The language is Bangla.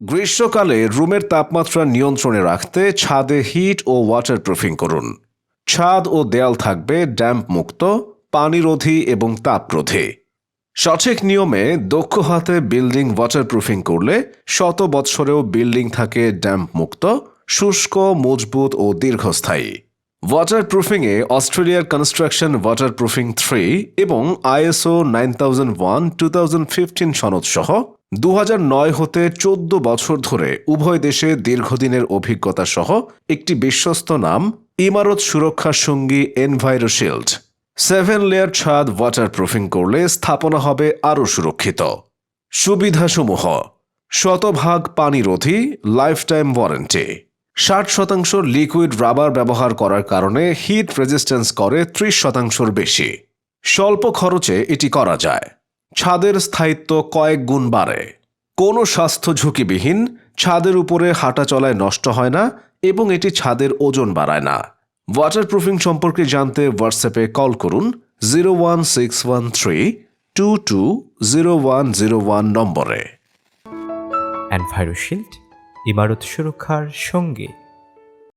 গ্রীষ্মকালে রুমের তাপমাত্রা নিয়ন্ত্রণে রাখতে ছাদে হিট ও ওয়াটারপ্রুফিং করুন। ছাদ ও দেয়াল থাকবে ড্যাম্প মুক্ত, পানিরোধী এবং তাপরোধী। সঠিক নিয়মে দক্ষ হাতে বিল্ডিং ওয়াটারপ্রুফিং করলে শত বৎসরেও বিল্ডিং থাকে ড্যাম্প মুক্ত, শুষ্ক, মজবুত ও দীর্ঘস্থায়ী। ওয়াটারপ্রুফিংয়ে অস্ট্রেলিয়ার কনস্ট্রাকশন ওয়াটারপ্রুফিং 3 এবং ISO 9001:2015 সনদ সহ 2009 হতে 14 বছর ধরে উভয় দেশে দীর্ঘদিনের অভিজ্ঞতা সহ একটি বিশ্বস্ত নাম ইমারত সুরক্ষা সঙ্গী এনভাইরোশিল্ড। 7 লেয়ার ছাদ ওয়াটারপ্রুফিং করলে স্থাপনা হবে আরও সুরক্ষিত। সুবিধাসমূহ: শতভাগ পানিরোধী, লাইফটাইম ওয়ারেন্টি। 60% লিকুইড রাবার ব্যবহার করার কারণে হিট রেজিস্ট্যান্স করে 30%-র বেশি। স্বল্প খরচে এটি করা যায়। ছাদের স্থায়িত্ব কয়েক গুণ বাড়ে। কোনো স্বাস্থ্য ঝুঁকিবিহীন, ছাদের উপরে হাঁটা চলায় নষ্ট হয় না এবং এটি ছাদের ওজন বাড়ায় না। ওয়াটারপ্রুফিং সম্পর্কে জানতে হোয়াটসঅ্যাপে কল করুন 01613220101 নম্বরে। এনভাইরোশিল্ড, ইমারত সুরক্ষার সঙ্গে।